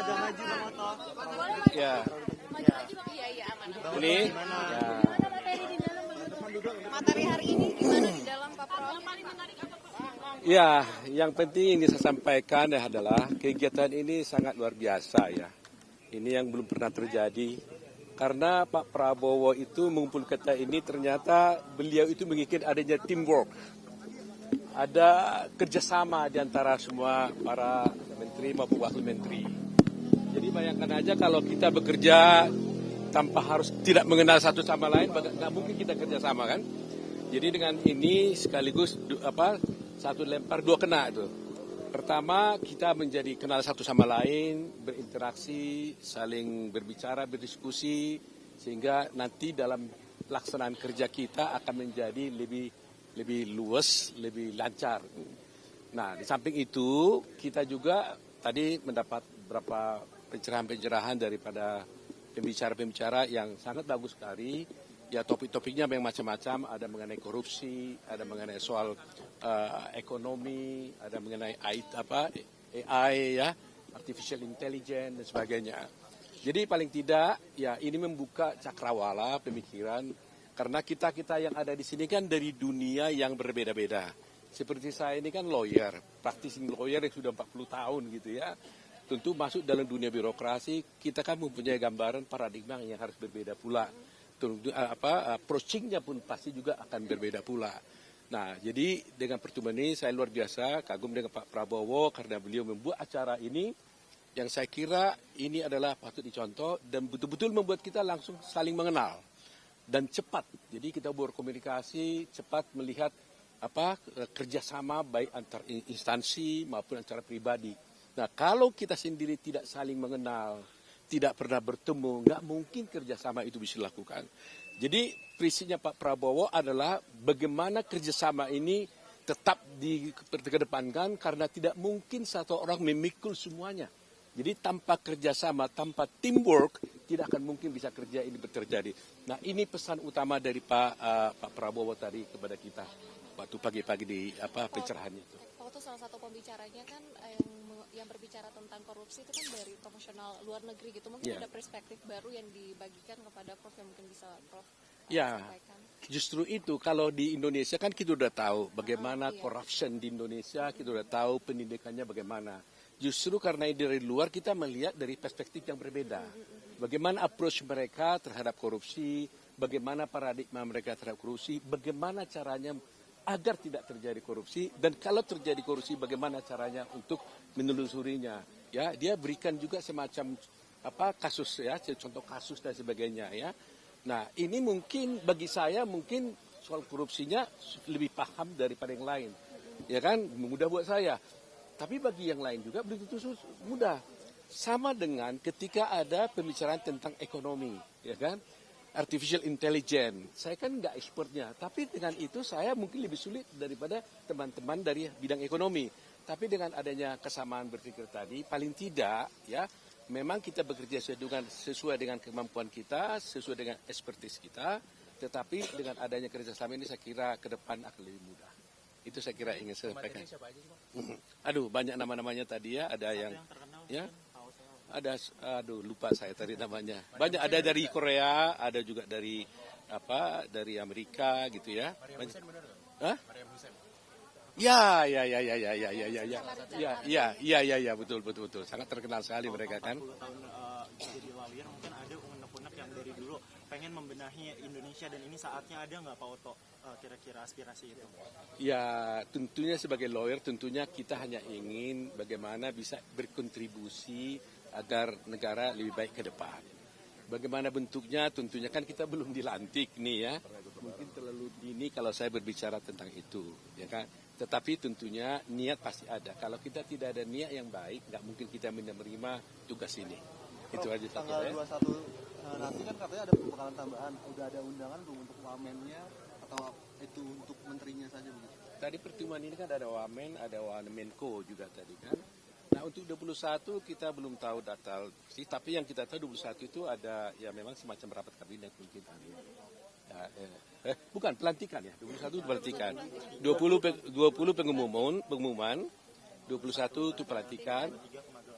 Agak maju Bang Oto. Ya. Maju lagi Bang. Iya aman. Ini. Ya. Materi hari ini gimana di dalam Pak Prof? Ya, yang penting ini saya sampaikan adalah kegiatan ini sangat luar biasa ya. Ini yang belum pernah terjadi. Karena Pak Prabowo itu mengumpulkan kita ini ternyata beliau itu menginginkan adanya teamwork. Ada kerjasama di antara semua para menteri maupun wakil menteri. Jadi bayangkan aja kalau kita bekerja tanpa harus tidak mengenal satu sama lain, nggak mungkin kita kerjasama kan. Jadi dengan ini sekaligus satu lempar dua kena itu. Pertama kita menjadi kenal satu sama lain, berinteraksi, saling berbicara, berdiskusi, sehingga nanti dalam pelaksanaan kerja kita akan menjadi lebih luas, lebih lancar. Nah, di samping itu kita juga tadi mendapat beberapa pencerahan-pencerahan daripada pembicara-pembicara yang sangat bagus sekali. Ya topik-topiknya yang macam-macam, ada mengenai korupsi, ada mengenai soal ekonomi, ada mengenai AI ya, artificial intelligence dan sebagainya. Jadi paling tidak ya ini membuka cakrawala pemikiran karena kita yang ada di sini kan dari dunia yang berbeda-beda. Seperti saya ini kan lawyer, practicing lawyer yang sudah 40 tahun gitu ya. Tentu masuk dalam dunia birokrasi, kita kan mempunyai gambaran paradigma yang harus berbeda pula. Approaching-nya pun pasti juga akan berbeda pula. Nah, jadi dengan pertemuan ini saya luar biasa kagum dengan Pak Prabowo karena beliau membuat acara ini yang saya kira ini adalah patut dicontoh dan betul-betul membuat kita langsung saling mengenal dan cepat. Jadi kita berkomunikasi cepat melihat kerjasama baik antar instansi maupun antara pribadi. Nah, kalau kita sendiri tidak saling mengenal, tidak pernah bertemu, nggak mungkin kerjasama itu bisa dilakukan. Jadi prinsipnya Pak Prabowo adalah bagaimana kerjasama ini tetap dikedepankan karena tidak mungkin satu orang memikul semuanya. Jadi tanpa kerjasama, tanpa teamwork, tidak akan mungkin bisa kerja ini terjadi. Nah ini pesan utama dari Pak Prabowo tadi kepada kita waktu pagi-pagi di pencerahannya itu. Waktu salah satu pembicaranya kan yang berbicara tentang korupsi itu kan dari profesional luar negeri gitu. Mungkin ada perspektif baru yang dibagikan kepada Prof yang mungkin bisa Prof sampaikan. Justru itu kalau di Indonesia kan kita udah tahu bagaimana corruption di Indonesia, kita udah tahu pendidikannya bagaimana. Justru karena dari luar kita melihat dari perspektif yang berbeda. Bagaimana approach mereka terhadap korupsi, bagaimana paradigma mereka terhadap korupsi, bagaimana caranya agar tidak terjadi korupsi, dan kalau terjadi korupsi bagaimana caranya untuk menelusurinya. Ya, dia berikan juga semacam kasus ya, contoh kasus dan sebagainya ya. Nah, ini mungkin bagi saya mungkin soal korupsinya lebih paham daripada yang lain. Ya kan, mudah buat saya. Tapi bagi yang lain juga belum tentu mudah. Sama dengan ketika ada pembicaraan tentang ekonomi, ya kan? Artificial intelligence, saya kan nggak expertnya, tapi dengan itu saya mungkin lebih sulit daripada teman-teman dari bidang ekonomi. Tapi dengan adanya kesamaan berpikir tadi, paling tidak ya, memang kita bekerja sesuai dengan kemampuan kita, sesuai dengan expertise kita, tetapi dengan adanya kerjasama ini saya kira ke depan akan lebih mudah. Itu saya kira ingin saya sampaikan. Aduh, banyak nama-namanya tadi ya, ada yang ya. Ada, lupa saya tadi namanya. Banyak ada dari Korea, ada juga dari Amerika gitu ya. Hah? Ya, betul. Sangat terkenal sekali mereka kan. 40 tahun jadi lawyer mungkin ada unek-unek yang dari dulu pengen membenahi Indonesia dan ini saatnya ada nggak Pak Oto kira-kira aspirasi itu? Ya, tentunya sebagai lawyer tentunya kita hanya ingin bagaimana bisa berkontribusi agar negara lebih baik ke depan. Bagaimana bentuknya tentunya kan kita belum dilantik nih ya. Mungkin terlalu dini kalau saya berbicara tentang itu, ya kan. Tetapi tentunya niat pasti ada. Kalau kita tidak ada niat yang baik, nggak mungkin kita menerima tugas ini. Itu aja. Tanggal 21 nanti kan katanya ada pembekalan tambahan. Udah ada undangan belum untuk wamennya atau itu untuk menterinya saja begitu? Tadi pertemuan ini kan ada wamen, ada wamenko juga tadi kan. Nah untuk 21 kita belum tahu data sih, tapi yang kita tahu 21 itu ada ya memang semacam rapat kabinet mungkin. Bukan pelantikan ya, 21 itu pelantikan. 20 pengumuman, 21 itu pelantikan.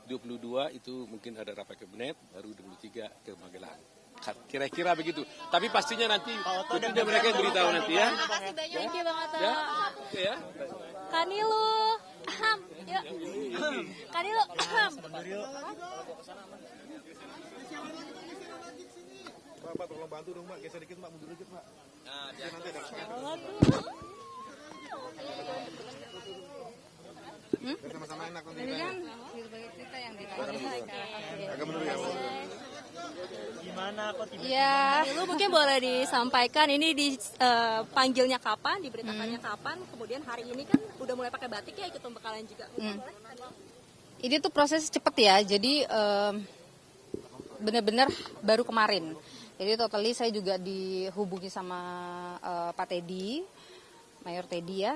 22 itu mungkin ada rapat kabinet, baru 23 ke Magelang. Kira-kira begitu. Tapi pastinya nanti tentunya mereka yang beritahu nanti ya. Terima kasih banyak. Thank you Bang Oto. Ya, oke ya. Kanilu. Yuk. Kanilu. Pak, tolong bantu dong, Pak. Geser dikit, Pak. Mundur dikit, Pak. Nah, nanti ada sama-sama enak nanti. Ini kan kita yang ditanya. Agak mundur ya, Pak. Gimana kok tiba-tiba? Ya, lu mungkin boleh disampaikan ini dipanggilnya kapan, diberitakannya kapan, kemudian hari ini kan udah mulai pakai batik ya, ikut pembekalan juga. Ini tuh proses cepet ya, jadi benar-benar baru kemarin. Jadi totally saya juga dihubungi sama Pak Teddy, Mayor Teddy ya,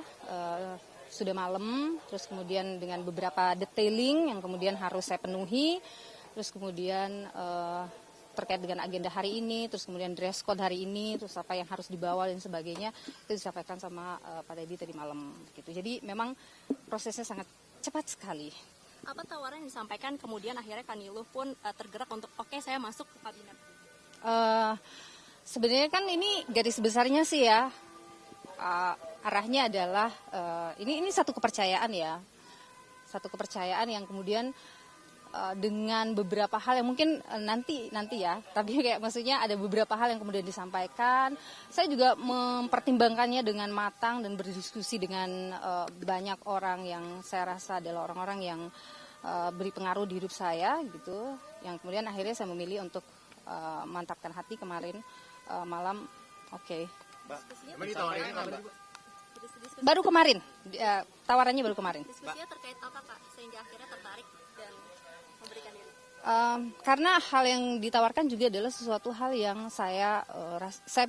sudah malam, terus kemudian dengan beberapa detailing yang kemudian harus saya penuhi, terus kemudian terkait dengan agenda hari ini, terus kemudian dress code hari ini, terus apa yang harus dibawa dan sebagainya, itu disampaikan sama Pak Teddy tadi malam. Gitu. Jadi memang prosesnya sangat cepat sekali. Apa tawaran yang disampaikan kemudian akhirnya Kanilu pun tergerak untuk oke, saya masuk ke kabinet? Sebenarnya kan ini garis besarnya sih ya, arahnya adalah ini satu kepercayaan ya, satu kepercayaan yang kemudian dengan beberapa hal yang mungkin nanti ya, tapi kayak maksudnya ada beberapa hal yang kemudian disampaikan. Saya juga mempertimbangkannya dengan matang dan berdiskusi dengan banyak orang yang saya rasa adalah orang-orang yang beri pengaruh di hidup saya gitu, yang kemudian akhirnya saya memilih untuk mantapkan hati kemarin malam. Oke. Baru kemarin, tawarannya baru kemarin. Diskusinya terkait apa Kak, sehingga akhirnya tertarik dan memberikan diri? Karena hal yang ditawarkan juga adalah sesuatu hal yang saya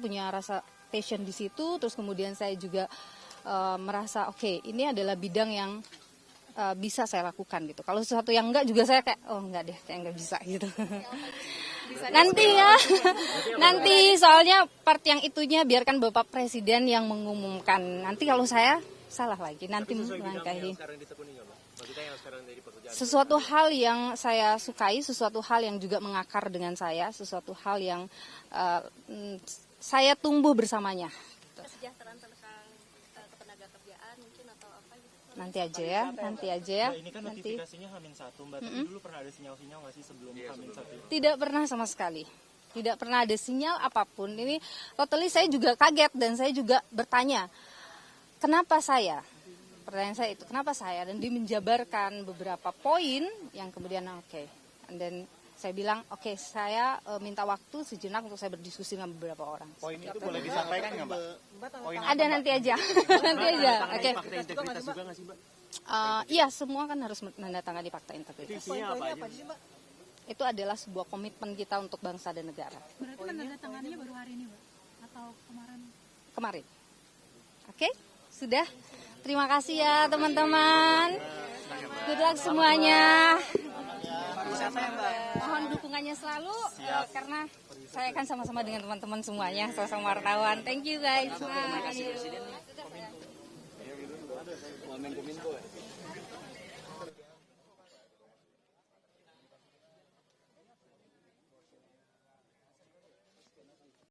punya rasa passion di situ, terus kemudian saya juga merasa oke, ini adalah bidang yang bisa saya lakukan gitu. Kalau sesuatu yang enggak juga saya kayak enggak deh, kayak enggak bisa gitu. Nanti ya, nanti soalnya part yang itunya biarkan Bapak Presiden yang mengumumkan. Nanti kalau saya salah lagi, nanti melangkahi. Sesuatu hal yang saya sukai, sesuatu hal yang juga mengakar dengan saya, sesuatu hal yang saya tumbuh bersamanya. Kesejahteraan tentang ketenagakerjaan mungkin atau apa gitu? Nanti aja ya. Mbak, ini kan notifikasinya H-1, Mbak. Tapi dulu pernah ada sinyal-sinyal nggak sih sebelum H-1? Tidak pernah sama sekali. Tidak pernah ada sinyal apapun. Ini totally saya juga kaget dan saya juga bertanya, kenapa saya? Pertanyaan saya itu, kenapa saya? Dan dia menjabarkan beberapa poin yang kemudian oke. And then saya bilang, oke, saya minta waktu sejenak untuk saya berdiskusi dengan beberapa orang. Poin itu boleh disampaikan nggak, Mbak? Ada nanti aja. Nanti aja. Oke. Fakta integritas juga nggak sih, Mbak? Iya, semua kan harus menandatangani fakta integritas. Isinya apa aja? Itu adalah sebuah komitmen kita untuk bangsa dan negara. Berarti menandatanganinya baru hari ini, Mbak? Atau kemarin? Kemarin. Oke, sudah. Terima kasih ya teman-teman. Good luck semuanya. Mohon dukungannya selalu karena saya akan sama-sama dengan teman-teman semuanya, sama-sama wartawan. Thank you guys. Terima kasih.